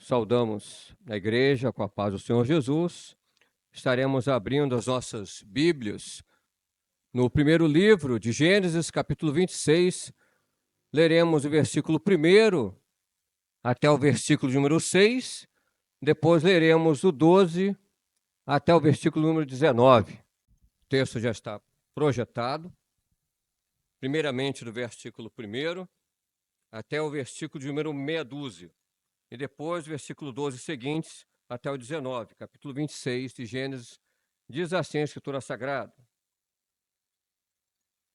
Saudamos a igreja com a paz do Senhor Jesus. Estaremos abrindo as nossas Bíblias no primeiro livro de Gênesis, capítulo 26. Leremos o versículo 1 até o versículo número 6. Depois leremos do 12 até o versículo número 19. O texto já está projetado. Primeiramente do versículo 1 até o versículo número meia dúzia. E depois, versículo 12 seguintes, até o 19, capítulo 26 de Gênesis, diz assim a Escritura Sagrada: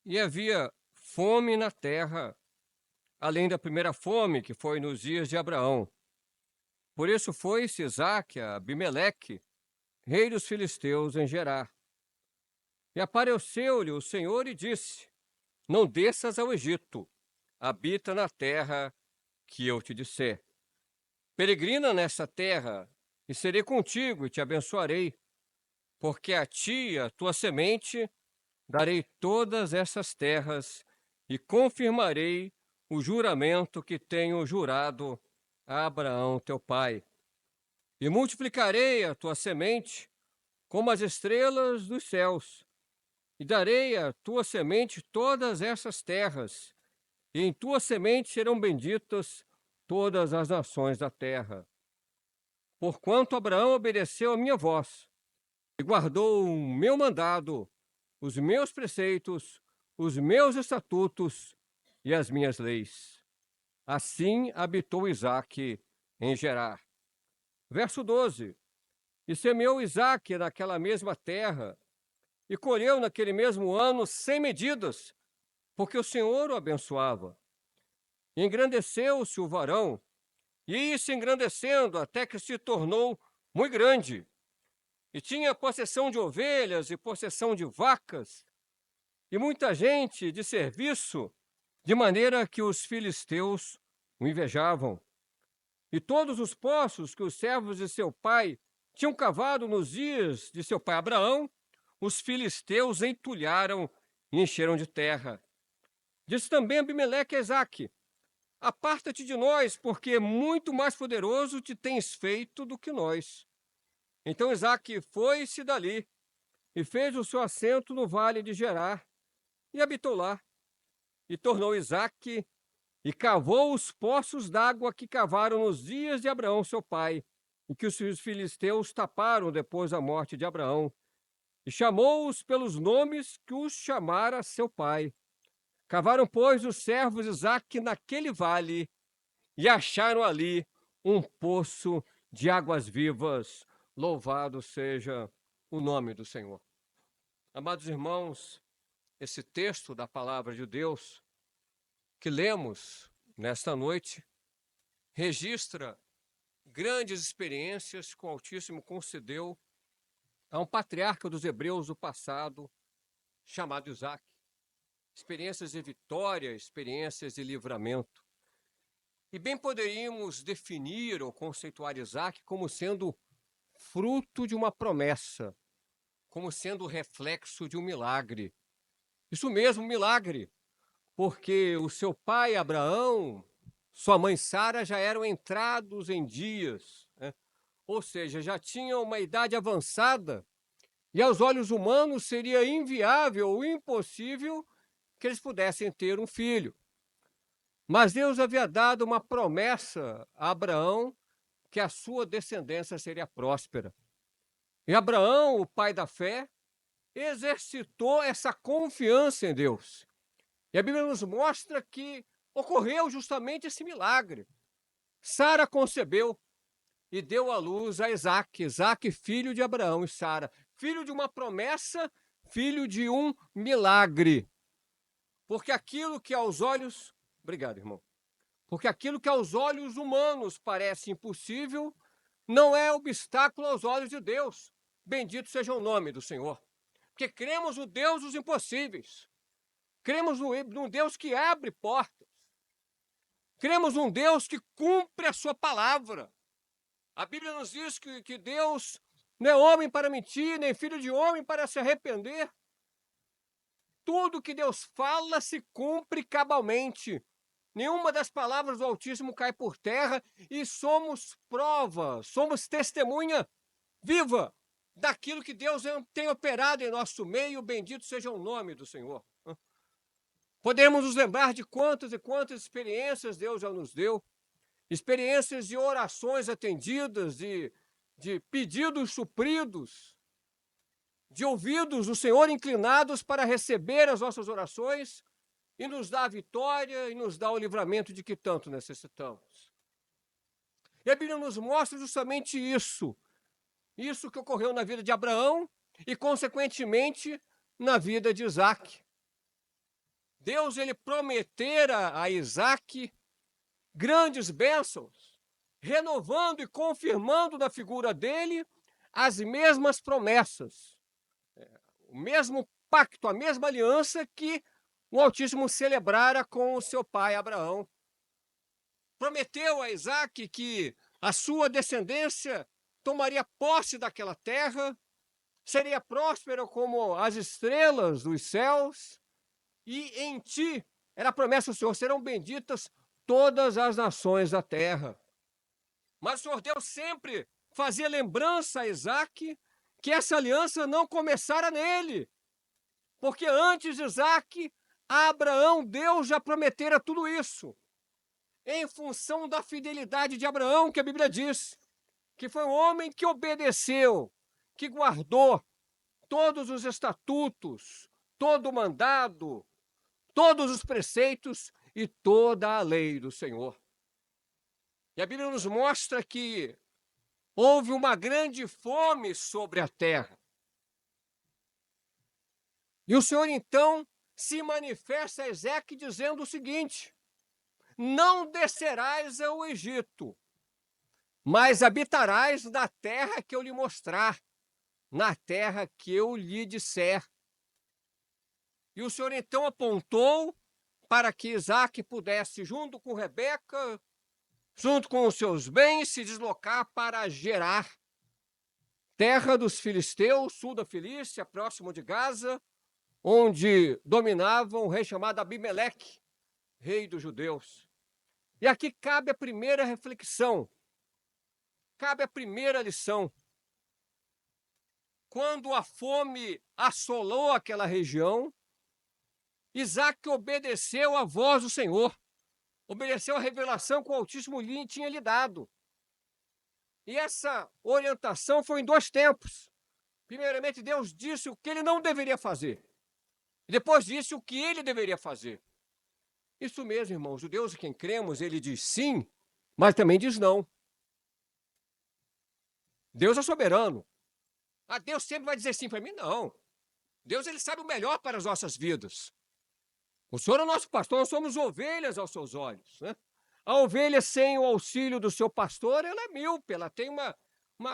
E havia fome na terra, além da primeira fome, que foi nos dias de Abraão. Por isso foi-se Isaque a Abimeleque, rei dos filisteus, em Gerar. E apareceu-lhe o Senhor e disse: Não desças ao Egito, habita na terra que eu te disser. Peregrina nessa terra, e serei contigo e te abençoarei, porque a ti e a tua semente darei todas essas terras e confirmarei o juramento que tenho jurado a Abraão teu pai. E multiplicarei a tua semente como as estrelas dos céus, e darei à tua semente todas essas terras, e em tua semente serão benditas todas as nações da terra. Porquanto Abraão obedeceu a minha voz e guardou o meu mandado, os meus preceitos, os meus estatutos e as minhas leis. Assim habitou Isaque em Gerar. Verso 12. E semeou Isaque naquela mesma terra, e colheu naquele mesmo ano 100 medidas, porque o Senhor o abençoava. E engrandeceu-se o varão, e ia se engrandecendo até que se tornou muito grande, e tinha possessão de ovelhas e possessão de vacas, e muita gente de serviço, de maneira que os filisteus o invejavam. E todos os poços que os servos de seu pai tinham cavado nos dias de seu pai Abraão, os filisteus entulharam e encheram de terra. Disse também Abimeleque a Isaque: Aparta-te de nós, porque muito mais poderoso te tens feito do que nós. Então Isaque foi-se dali e fez o seu assento no vale de Gerar e habitou lá. E tornou Isaque e cavou os poços d'água que cavaram nos dias de Abraão, seu pai, e que os filisteus taparam depois da morte de Abraão. E chamou-os pelos nomes que os chamara seu pai. Cavaram, pois, os servos de Isaque naquele vale e acharam ali um poço de águas vivas. Louvado seja o nome do Senhor. Amados irmãos, esse texto da palavra de Deus que lemos nesta noite registra grandes experiências que o Altíssimo concedeu a um patriarca dos hebreus do passado, chamado Isaque. Experiências de vitória, experiências de livramento. E bem poderíamos definir ou conceituar Isaque como sendo fruto de uma promessa, como sendo reflexo de um milagre. Isso mesmo, milagre, porque o seu pai Abraão, sua mãe Sara já eram entrados em dias, né? Ou seja, já tinham uma idade avançada, e aos olhos humanos seria inviável ou impossível que eles pudessem ter um filho. Mas Deus havia dado uma promessa a Abraão que a sua descendência seria próspera. E Abraão, o pai da fé, exercitou essa confiança em Deus. E a Bíblia nos mostra que ocorreu justamente esse milagre. Sara concebeu e deu à luz a Isaque, Isaque, filho de Abraão e Sara, filho de uma promessa, filho de um milagre. Porque aquilo que aos olhos... Obrigado, irmão. Porque aquilo que aos olhos humanos parece impossível, não é obstáculo aos olhos de Deus. Bendito seja o nome do Senhor. Porque cremos no Deus dos impossíveis. Cremos num Deus que abre portas. Cremos num Deus que cumpre a sua palavra. A Bíblia nos diz que Deus não é homem para mentir, nem filho de homem para se arrepender. Tudo que Deus fala se cumpre cabalmente. Nenhuma das palavras do Altíssimo cai por terra e somos prova, somos testemunha viva daquilo que Deus tem operado em nosso meio. Bendito seja o nome do Senhor. Podemos nos lembrar de quantas e quantas experiências Deus já nos deu, experiências de orações atendidas, de pedidos supridos, de ouvidos do Senhor inclinados para receber as nossas orações e nos dar a vitória e nos dar o livramento de que tanto necessitamos. E a Bíblia nos mostra justamente isso que ocorreu na vida de Abraão e, consequentemente, na vida de Isaque. Deus, ele prometera a Isaque grandes bênçãos, renovando e confirmando na figura dele as mesmas promessas, o mesmo pacto, a mesma aliança que o Altíssimo celebrara com o seu pai Abraão. Prometeu a Isaque que a sua descendência tomaria posse daquela terra, seria próspera como as estrelas dos céus, e em ti, era a promessa do Senhor, serão benditas todas as nações da terra. Mas o Senhor Deus sempre fazia lembrança a Isaque que essa aliança não começara nele, porque antes de Isaque, a Abraão, Deus já prometera tudo isso, em função da fidelidade de Abraão, que a Bíblia diz, que foi um homem que obedeceu, que guardou todos os estatutos, todo o mandado, todos os preceitos e toda a lei do Senhor. E a Bíblia nos mostra que houve uma grande fome sobre a terra. E o Senhor, então, se manifesta a Ezequiel dizendo o seguinte: não descerás ao Egito, mas habitarás na terra que eu lhe mostrar, na terra que eu lhe disser. E o Senhor então apontou para que Isaque pudesse, junto com Rebeca, junto com os seus bens, se deslocar para Gerar, terra dos filisteus, sul da Filístia, próximo de Gaza, onde dominava um rei chamado Abimeleque, rei dos judeus. E aqui cabe a primeira reflexão, cabe a primeira lição. Quando a fome assolou aquela região, Isaque obedeceu à voz do Senhor, obedeceu à revelação que o Altíssimo tinha lhe dado. E essa orientação foi em dois tempos. Primeiramente, Deus disse o que ele não deveria fazer. E depois disse o que ele deveria fazer. Isso mesmo, irmãos, o Deus em quem cremos, ele diz sim, mas também diz não. Deus é soberano. Deus sempre vai dizer sim para mim? Não. Deus, ele sabe o melhor para as nossas vidas. O Senhor é o nosso pastor, nós somos ovelhas aos seus olhos, né? A ovelha sem o auxílio do seu pastor, ela é míope, ela tem uma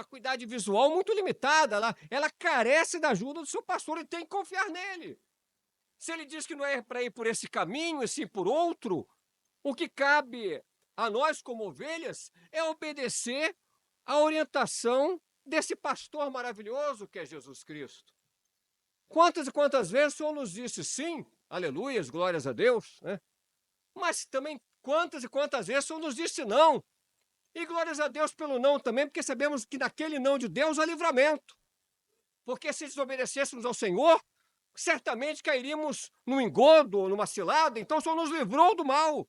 acuidade visual muito limitada, ela carece da ajuda do seu pastor e tem que confiar nele. Se ele diz que não é para ir por esse caminho e sim por outro, o que cabe a nós como ovelhas é obedecer à orientação desse pastor maravilhoso que é Jesus Cristo. Quantas e quantas vezes o Senhor nos disse sim, aleluias, glórias a Deus, né? Mas também quantas e quantas vezes o Senhor nos disse não. E glórias a Deus pelo não também, porque sabemos que naquele não de Deus há livramento. Porque se desobedecêssemos ao Senhor, certamente cairíamos num engodo ou numa cilada, então o Senhor nos livrou do mal.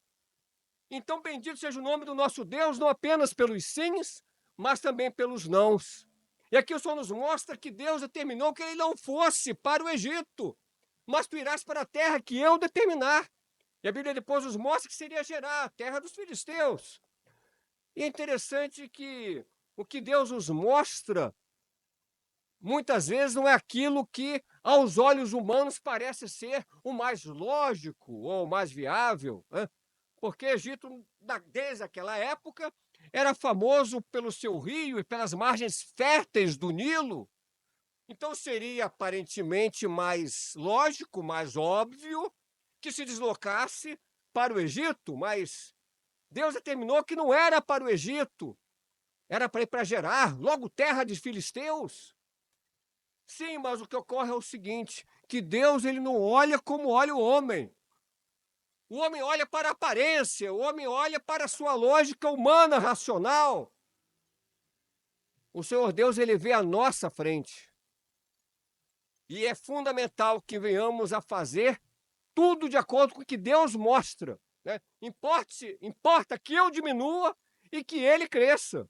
Então bendito seja o nome do nosso Deus, não apenas pelos sims, mas também pelos nãos. E aqui o Senhor nos mostra que Deus determinou que ele não fosse para o Egito, mas tu irás para a terra que eu determinar. E a Bíblia depois nos mostra que seria Gerar, a terra dos filisteus. E é interessante que o que Deus nos mostra, muitas vezes não é aquilo que aos olhos humanos parece ser o mais lógico ou o mais viável, né? Porque o Egito, desde aquela época, era famoso pelo seu rio e pelas margens férteis do Nilo. Então seria aparentemente mais lógico, mais óbvio que se deslocasse para o Egito, mas Deus determinou que não era para o Egito, era para ir para Gerar, logo terra de filisteus. Sim, mas o que ocorre é o seguinte, que Deus ele não olha como olha o homem. O homem olha para a aparência, o homem olha para a sua lógica humana, racional. O Senhor Deus, ele vê a nossa frente. E é fundamental que venhamos a fazer tudo de acordo com o que Deus mostra, né? Importa que eu diminua e que ele cresça.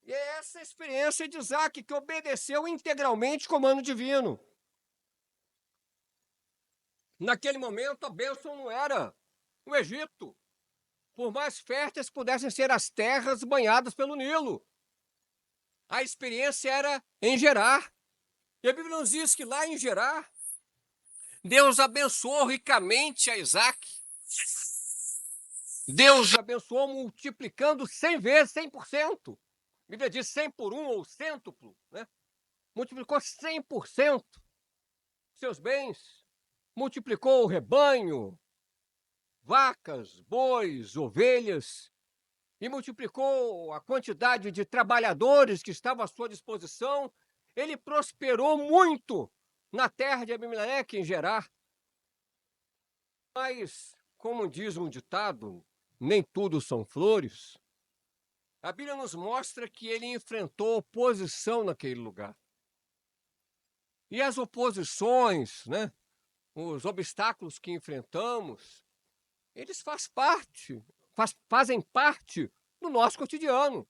E é essa a experiência de Isaac, que obedeceu integralmente o comando divino. Naquele momento, a bênção não era o Egito, por mais férteis pudessem ser as terras banhadas pelo Nilo. A experiência era em Gerar. E a Bíblia nos diz que lá em Gerar, Deus abençoou ricamente a Isaac. Deus abençoou multiplicando 100 vezes, 100%. A Bíblia diz 100 por 1 ou cêntuplo, né? Multiplicou 100% seus bens, multiplicou o rebanho, vacas, bois, ovelhas, e multiplicou a quantidade de trabalhadores que estavam à sua disposição. Ele prosperou muito na terra de Abimeleque, em Gerar. Mas, como diz um ditado, nem tudo são flores. A Bíblia nos mostra que ele enfrentou oposição naquele lugar. E as oposições, né, os obstáculos que enfrentamos, eles fazem parte do nosso cotidiano.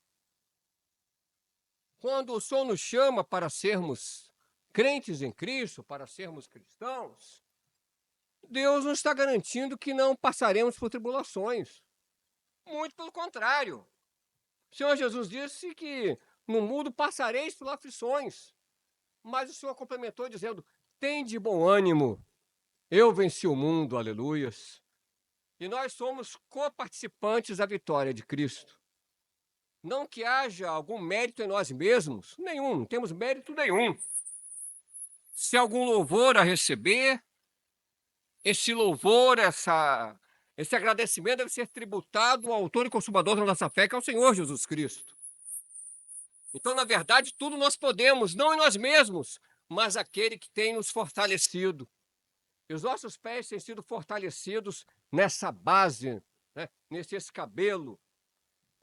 Quando o Senhor nos chama para sermos crentes em Cristo, para sermos cristãos, Deus não está garantindo que não passaremos por tribulações. Muito pelo contrário. O Senhor Jesus disse que no mundo passareis por aflições. Mas o Senhor complementou dizendo: tende bom ânimo, eu venci o mundo, aleluias. E nós somos coparticipantes da vitória de Cristo. Não que haja algum mérito em nós mesmos, nenhum, não temos mérito nenhum. Se algum louvor a receber, esse louvor, esse agradecimento deve ser tributado ao autor e consumador da nossa fé, que é o Senhor Jesus Cristo. Então, na verdade, tudo nós podemos, não em nós mesmos, mas aquele que tem nos fortalecido. E os nossos pés têm sido fortalecidos nessa base, né, nesse escabelo,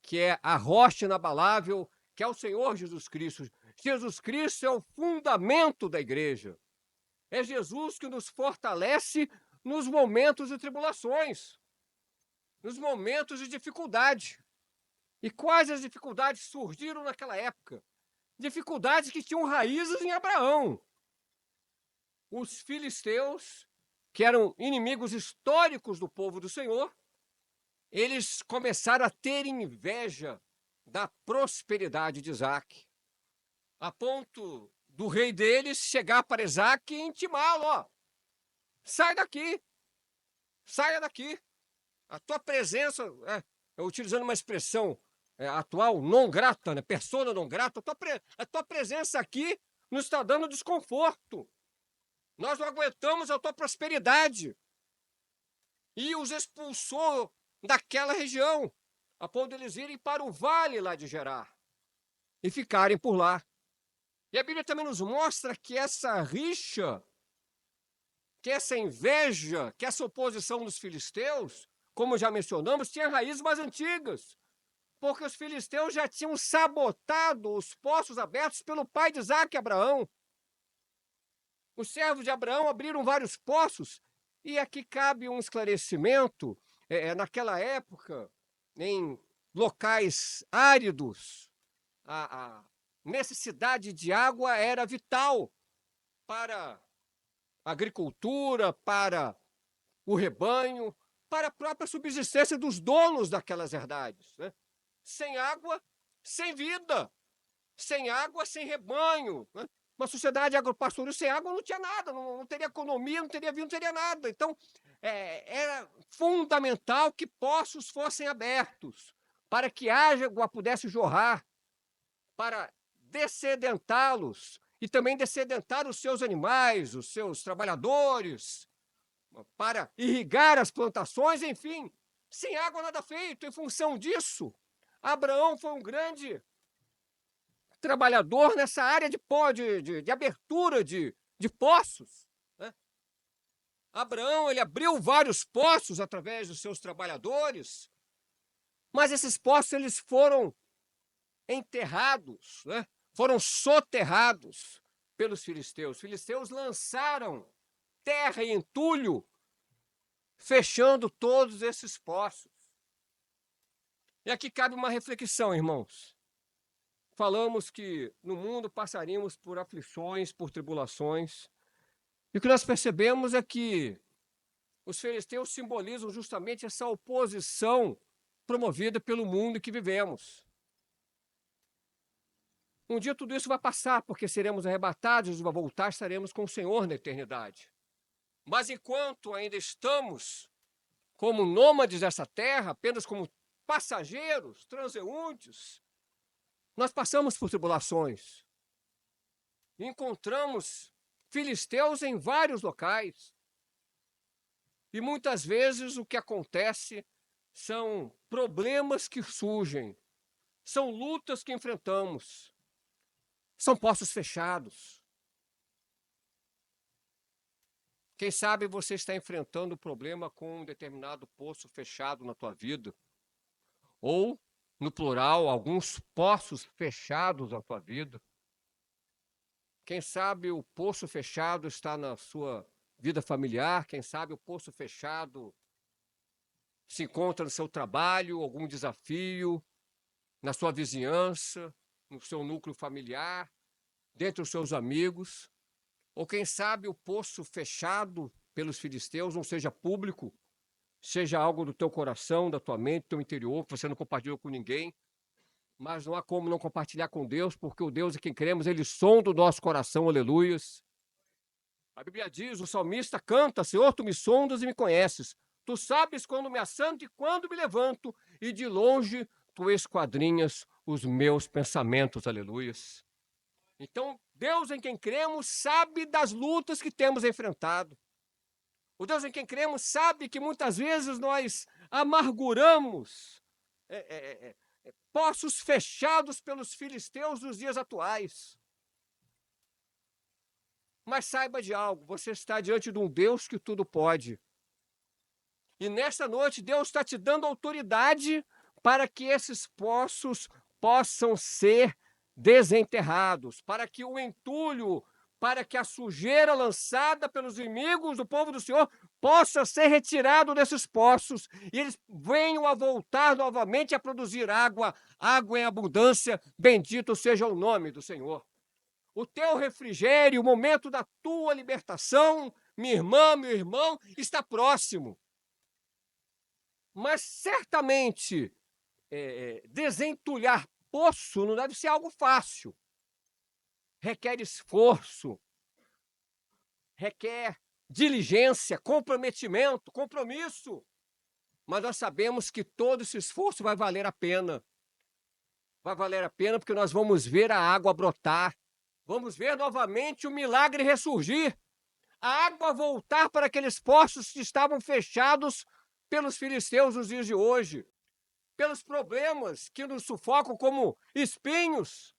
que é a rocha inabalável, que é o Senhor Jesus Cristo. Jesus Cristo é o fundamento da igreja. É Jesus que nos fortalece nos momentos de tribulações, nos momentos de dificuldade. E quais as dificuldades surgiram naquela época? Dificuldades que tinham raízes em Abraão. Os filisteus, que eram inimigos históricos do povo do Senhor, eles começaram a ter inveja da prosperidade de Isaac, a ponto do rei deles chegar para Isaac e intimá-lo: ó, sai daqui, saia daqui. A tua presença, utilizando uma expressão atual, non grata, né? Persona non grata, a tua presença aqui nos está dando desconforto. Nós não aguentamos a tua prosperidade. E os expulsou daquela região, a ponto de eles irem para o vale lá de Gerar e ficarem por lá. E a Bíblia também nos mostra que essa rixa, que essa inveja, que essa oposição dos filisteus, como já mencionamos, tinha raízes mais antigas, porque os filisteus já tinham sabotado os poços abertos pelo pai de Isaac, Abraão. Os servos de Abraão abriram vários poços, e aqui cabe um esclarecimento. Naquela época, em locais áridos, a necessidade de água era vital para a agricultura, para o rebanho, para a própria subsistência dos donos daquelas herdades, né? Sem água, sem vida. Sem água, sem rebanho, né? Uma sociedade agropastoril sem água não tinha nada, não teria economia, não teria vida, não teria nada. Então, era fundamental que poços fossem abertos, para que a água pudesse jorrar, para dessedentá-los e também dessedentar os seus animais, os seus trabalhadores, para irrigar as plantações, enfim. Sem água nada feito. Em função disso, Abraão foi um grande trabalhador nessa área de abertura de poços, né? Abraão, ele abriu vários poços através dos seus trabalhadores, mas esses poços eles foram enterrados, né? Foram soterrados pelos filisteus. Os filisteus lançaram terra e entulho, fechando todos esses poços. E aqui cabe uma reflexão, irmãos. Falamos que no mundo passaríamos por aflições, por tribulações. E o que nós percebemos é que os filisteus simbolizam justamente essa oposição promovida pelo mundo em que vivemos. Um dia tudo isso vai passar, porque seremos arrebatados, vai voltar, estaremos com o Senhor na eternidade. Mas enquanto ainda estamos como nômades dessa terra, apenas como passageiros, transeuntes, nós passamos por tribulações. Encontramos filisteus em vários locais. E muitas vezes o que acontece são problemas que surgem, são lutas que enfrentamos, são poços fechados. Quem sabe você está enfrentando o problema com um determinado poço fechado na tua vida, ou, no plural, alguns poços fechados na tua vida. Quem sabe o poço fechado está na sua vida familiar, quem sabe o poço fechado se encontra no seu trabalho, algum desafio, na sua vizinhança, no seu núcleo familiar, dentre os seus amigos. Ou quem sabe o poço fechado pelos filisteus não seja público, seja algo do teu coração, da tua mente, do teu interior, que você não compartilhou com ninguém. Mas não há como não compartilhar com Deus, porque o Deus em quem cremos, ele sonda o nosso coração, aleluias. A Bíblia diz, o salmista canta, Senhor, tu me sondas e me conheces. Tu sabes quando me assanto e quando me levanto, e de longe tu esquadrinhas os meus pensamentos, aleluias. Então, Deus em quem cremos sabe das lutas que temos enfrentado. O Deus em quem cremos sabe que muitas vezes nós amarguramos poços fechados pelos filisteus dos dias atuais. Mas saiba de algo, você está diante de um Deus que tudo pode. E nesta noite, Deus está te dando autoridade para que esses poços possam ser desenterrados, para que o entulho, para que a sujeira lançada pelos inimigos do povo do Senhor possa ser retirado desses poços e eles venham a voltar novamente a produzir água, água em abundância, bendito seja o nome do Senhor. O teu refrigério, o momento da tua libertação, minha irmã, meu irmão, está próximo. Mas certamente desentulhar poço não deve ser algo fácil. Requer esforço, requer diligência, comprometimento, compromisso. Mas nós sabemos que todo esse esforço vai valer a pena. Vai valer a pena porque nós vamos ver a água brotar. Vamos ver novamente o milagre ressurgir. A água voltar para aqueles poços que estavam fechados pelos filisteus nos dias de hoje. Pelos problemas que nos sufocam como espinhos,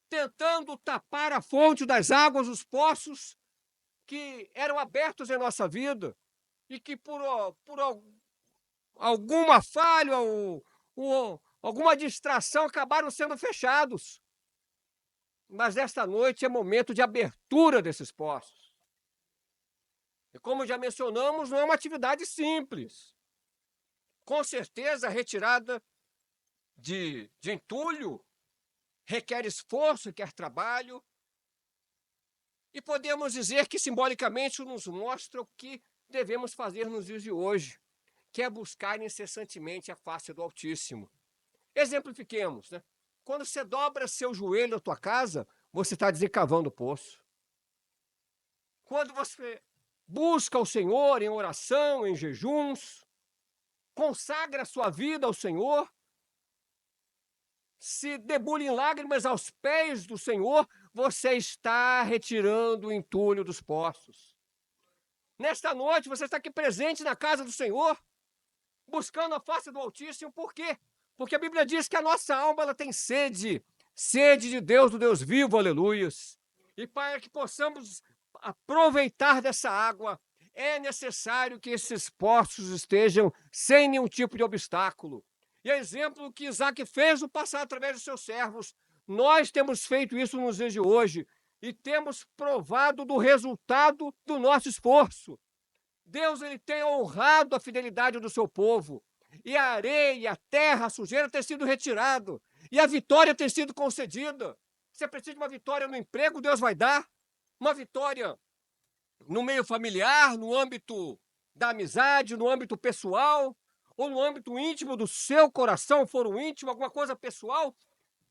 tentando tapar a fonte das águas, os poços que eram abertos em nossa vida e que por alguma falha ou alguma distração acabaram sendo fechados. Mas esta noite é momento de abertura desses poços. E como já mencionamos, não é uma atividade simples. Com certeza, a retirada de entulho requer esforço, requer trabalho. E podemos dizer que simbolicamente nos mostra o que devemos fazer nos dias de hoje, que é buscar incessantemente a face do Altíssimo. Exemplifiquemos, né? Quando você dobra seu joelho na tua casa, você está desencavando o poço. Quando você busca o Senhor em oração, em jejuns, consagra a sua vida ao Senhor, se debulha em lágrimas aos pés do Senhor, você está retirando o entulho dos poços. Nesta noite, você está aqui presente na casa do Senhor, buscando a face do Altíssimo. Por quê? Porque a Bíblia diz que a nossa alma ela tem sede, sede de Deus, do Deus vivo, aleluias. E para que possamos aproveitar dessa água, é necessário que esses poços estejam sem nenhum tipo de obstáculo. E é exemplo que Isaac fez no passado através dos seus servos. Nós temos feito isso nos dias de hoje e temos provado do resultado do nosso esforço. Deus ele tem honrado a fidelidade do seu povo. E a areia, a terra, a sujeira tem sido retirado. E a vitória tem sido concedida. Você precisa de uma vitória no emprego, Deus vai dar. Uma vitória no meio familiar, no âmbito da amizade, no âmbito pessoal, ou no âmbito íntimo do seu coração, foro íntimo, alguma coisa pessoal,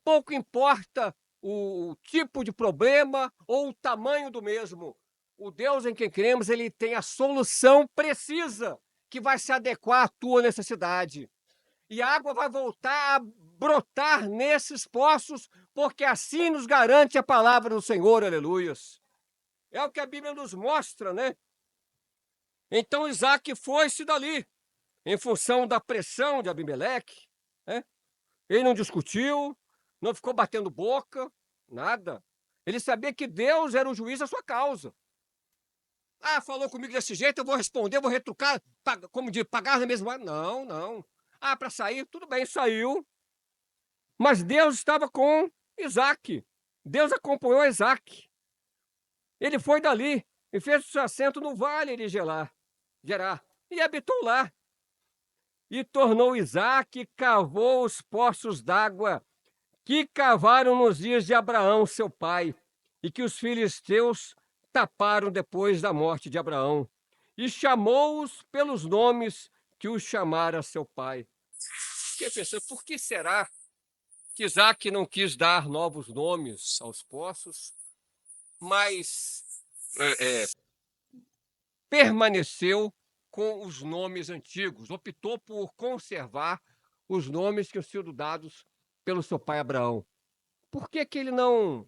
pouco importa o tipo de problema ou o tamanho do mesmo. O Deus em quem cremos, ele tem a solução precisa que vai se adequar à tua necessidade. E a água vai voltar a brotar nesses poços, porque assim nos garante a palavra do Senhor, aleluias. É o que a Bíblia nos mostra, né? Então Isaac foi-se dali, em função da pressão de Abimeleque, né? Ele não discutiu, não ficou batendo boca, nada. Ele sabia que Deus era o juiz da sua causa. Ah, falou comigo desse jeito, eu vou responder, vou retrucar, como diz, pagar na mesma hora. Não, não. Ah, para sair, tudo bem, saiu. Mas Deus estava com Isaac. Deus acompanhou Isaac. Ele foi dali e fez o seu assento no vale de Gerar, e habitou lá. E tornou Isaac e cavou os poços d'água que cavaram nos dias de Abraão, seu pai, e que os filisteus taparam depois da morte de Abraão, e chamou-os pelos nomes que os chamara seu pai. Fiquei pensando, por que será que Isaac não quis dar novos nomes aos poços, mas permaneceu com os nomes antigos, optou por conservar os nomes que tinham sido dados pelo seu pai Abraão? Por que que ele não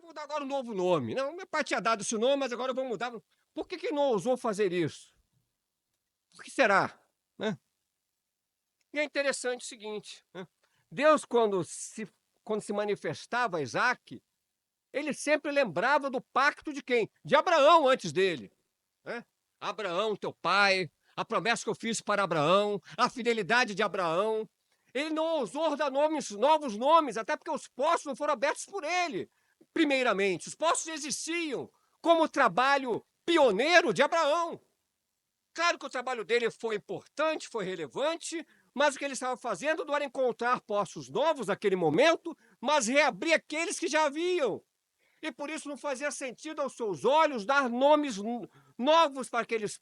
vou dar agora um novo nome? Não, meu pai tinha dado esse nome, mas agora eu vou mudar. Por que que não ousou fazer isso? Por que será? Né? E é interessante o seguinte, né? Deus, quando se manifestava a Isaac, ele sempre lembrava do pacto de quem? De Abraão antes dele. Né? Abraão, teu pai, a promessa que eu fiz para Abraão, a fidelidade de Abraão. Ele não ousou dar novos nomes, até porque os poços não foram abertos por ele. Primeiramente, os poços existiam como trabalho pioneiro de Abraão. Claro que o trabalho dele foi importante, foi relevante, mas o que ele estava fazendo não era encontrar poços novos naquele momento, mas reabrir aqueles que já haviam. E por isso não fazia sentido aos seus olhos dar nomes novos para aqueles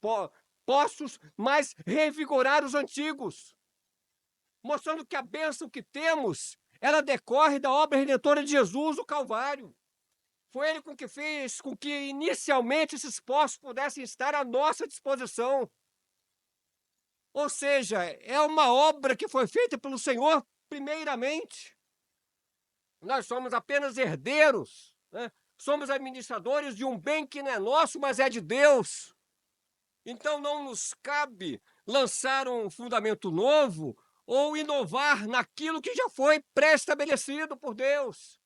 poços, mas revigorar os antigos, mostrando que a bênção que temos, ela decorre da obra redentora de Jesus, o Calvário. Foi ele com que fez com que inicialmente esses poços pudessem estar à nossa disposição. Ou seja, é uma obra que foi feita pelo Senhor primeiramente. Nós somos apenas herdeiros, né? Somos administradores de um bem que não é nosso, mas é de Deus. Então não nos cabe lançar um fundamento novo ou inovar naquilo que já foi pré-estabelecido por Deus.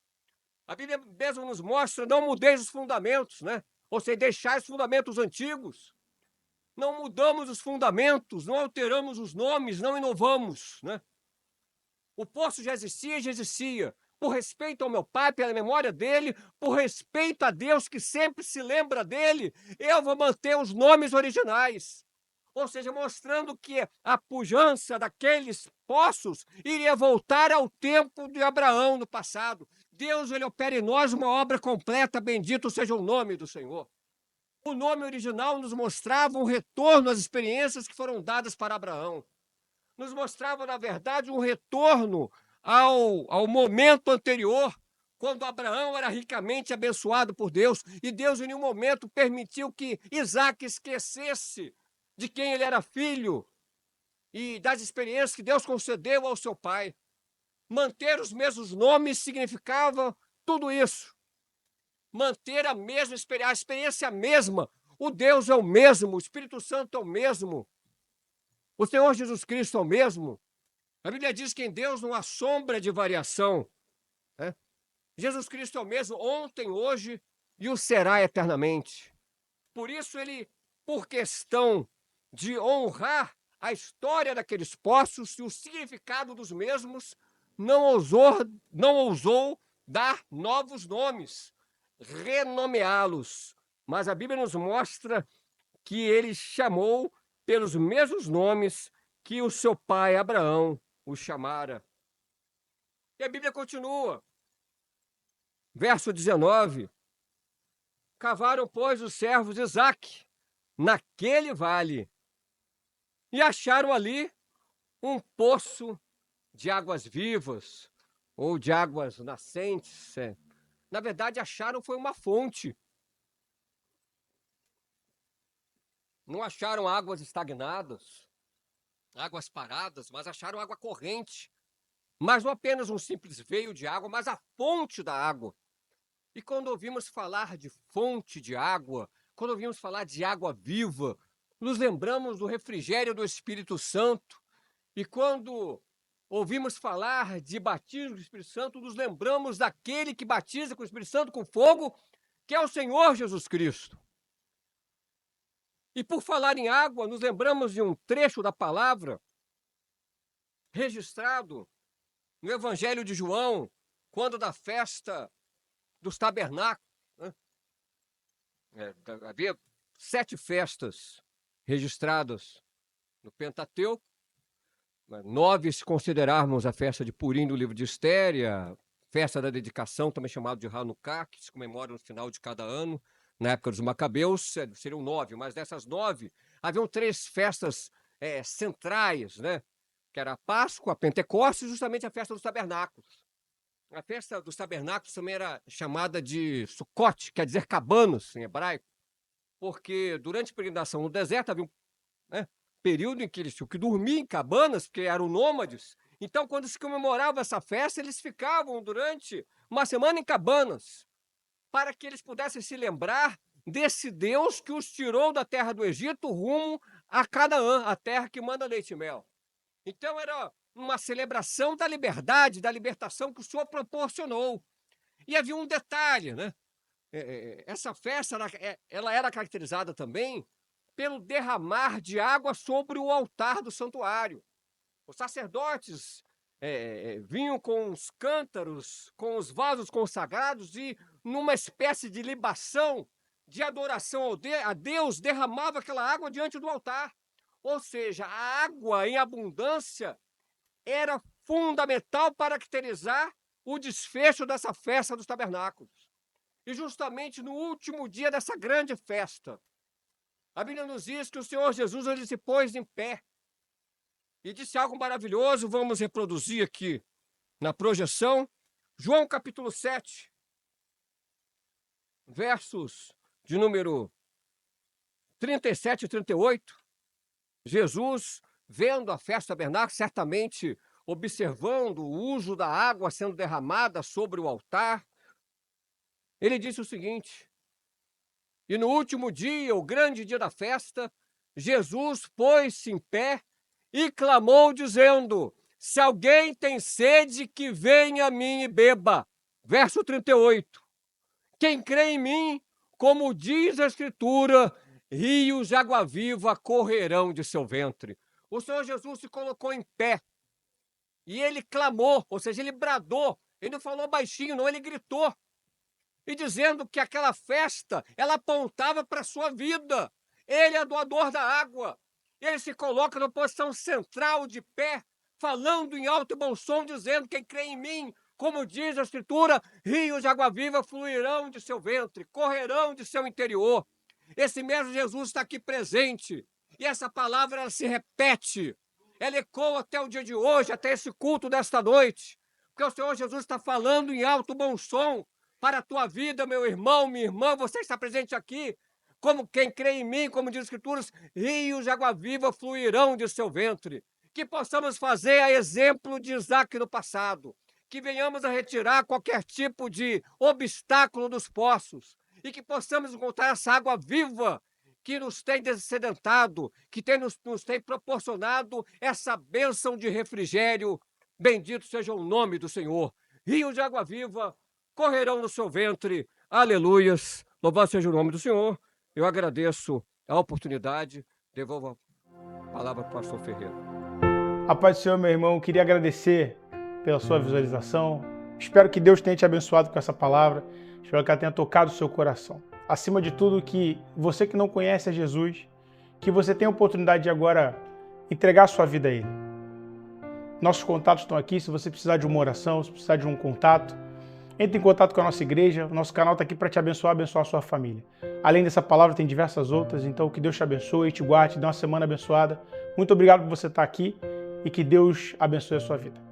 A Bíblia mesmo nos mostra, não mudeis os fundamentos, né? Ou seja, deixai os fundamentos antigos. Não mudamos os fundamentos, não alteramos os nomes, não inovamos, né? O poço já existia. Por respeito ao meu pai, pela memória dele, por respeito a Deus que sempre se lembra dele, eu vou manter os nomes originais. Ou seja, mostrando que a pujança daqueles poços iria voltar ao tempo de Abraão no passado. Deus, ele opera em nós uma obra completa, bendito seja o nome do Senhor. O nome original nos mostrava um retorno às experiências que foram dadas para Abraão. Nos mostrava, na verdade, um retorno ao momento anterior, quando Abraão era ricamente abençoado por Deus, e Deus em nenhum momento permitiu que Isaac esquecesse de quem ele era filho e das experiências que Deus concedeu ao seu pai. Manter os mesmos nomes significava tudo isso. Manter a mesma experiência, a experiência mesma. O Deus é o mesmo, o Espírito Santo é o mesmo. O Senhor Jesus Cristo é o mesmo. A Bíblia diz que em Deus não há sombra de variação. Né? Jesus Cristo é o mesmo ontem, hoje e o será eternamente. Por isso ele por questão de honrar a história daqueles poços e o significado dos mesmos, não ousou dar novos nomes, renomeá-los. Mas a Bíblia nos mostra que ele chamou pelos mesmos nomes que o seu pai Abraão o chamara. E a Bíblia continua. Verso 19. Cavaram, pois, os servos de Isaque naquele vale e acharam ali um poço de águas vivas ou de águas nascentes. Na verdade, acharam foi uma fonte. Não acharam águas estagnadas, águas paradas, mas acharam água corrente. Mas não apenas um simples veio de água, mas a fonte da água. E quando ouvimos falar de fonte de água, quando ouvimos falar de água viva, nos lembramos do refrigério do Espírito Santo. E quando ouvimos falar de batismo do Espírito Santo, nos lembramos daquele que batiza com o Espírito Santo, com fogo, que é o Senhor Jesus Cristo. E por falar em água, nos lembramos de um trecho da palavra registrado no Evangelho de João, quando da festa dos tabernáculos, né? Havia 7 festas registradas no Pentateuco, 9 se considerarmos a festa de Purim do livro de Esther, a festa da dedicação, também chamada de Hanukkah, que se comemora no final de cada ano, na época dos Macabeus, seriam 9, mas dessas 9, haviam 3 festas centrais, né? Que era a Páscoa, a Pentecostes e justamente a festa dos tabernáculos. A festa dos tabernáculos também era chamada de Sukkot, quer dizer cabanas em hebraico, porque durante a peregrinação no deserto havia um período em que eles tinham que dormir em cabanas, porque eram nômades. Então, quando se comemorava essa festa, eles ficavam durante uma semana em cabanas, para que eles pudessem se lembrar desse Deus que os tirou da terra do Egito rumo a Canaã, a terra que manda leite e mel. Então, era uma celebração da liberdade, da libertação que o Senhor proporcionou. E havia um detalhe, né? Essa festa ela era caracterizada também pelo derramar de água sobre o altar do santuário. Os sacerdotes vinham com os cântaros, com os vasos consagrados e, numa espécie de libação, de adoração a Deus, derramava aquela água diante do altar. Ou seja, a água em abundância era fundamental para caracterizar o desfecho dessa festa dos tabernáculos. E justamente no último dia dessa grande festa, a Bíblia nos diz que o Senhor Jesus ele se pôs em pé e disse algo maravilhoso, vamos reproduzir aqui na projeção. João capítulo 7, versos de número 37 e 38. Jesus, vendo a festa do tabernáculo, certamente observando o uso da água sendo derramada sobre o altar, ele disse o seguinte: e no último dia, o grande dia da festa, Jesus pôs-se em pé e clamou, dizendo: se alguém tem sede, que venha a mim e beba. Verso 38. Quem crê em mim, como diz a Escritura, rios de água viva correrão de seu ventre. O Senhor Jesus se colocou em pé e ele clamou, ou seja, ele bradou. Ele não falou baixinho, não, ele gritou. E dizendo que aquela festa, ela apontava para a sua vida. Ele é doador da água. Ele se coloca na posição central de pé, falando em alto e bom som, dizendo: quem crê em mim, como diz a Escritura, rios de água viva fluirão de seu ventre, correrão de seu interior. Esse mesmo Jesus está aqui presente. E essa palavra ela se repete. Ela ecoa até o dia de hoje, até esse culto desta noite. Porque o Senhor Jesus está falando em alto bom som para a tua vida, meu irmão, minha irmã. Você está presente aqui. Como quem crê em mim, como diz as Escrituras, rios de água viva fluirão de seu ventre. Que possamos fazer a exemplo de Isaque no passado. Que venhamos a retirar qualquer tipo de obstáculo dos poços. E que possamos encontrar essa água viva que nos tem dessedentado, que nos tem proporcionado essa bênção de refrigério. Bendito seja o nome do Senhor. Rios de água viva correrão no seu ventre. Aleluias. Louvado seja o nome do Senhor. Eu agradeço a oportunidade, devolvo a palavra para o pastor Ferreira. A paz do Senhor, meu irmão, eu queria agradecer pela sua visualização. Espero que Deus tenha te abençoado com essa palavra. Espero que ela tenha tocado o seu coração. Acima de tudo, que você que não conhece a Jesus, que você tenha a oportunidade de agora entregar a sua vida a Ele. Nossos contatos estão aqui, se você precisar de uma oração, se precisar de um contato, entre em contato com a nossa igreja, o nosso canal está aqui para te abençoar, abençoar a sua família. Além dessa palavra, tem diversas outras, então que Deus te abençoe, te guarde, te dê uma semana abençoada. Muito obrigado por você estar aqui e que Deus abençoe a sua vida.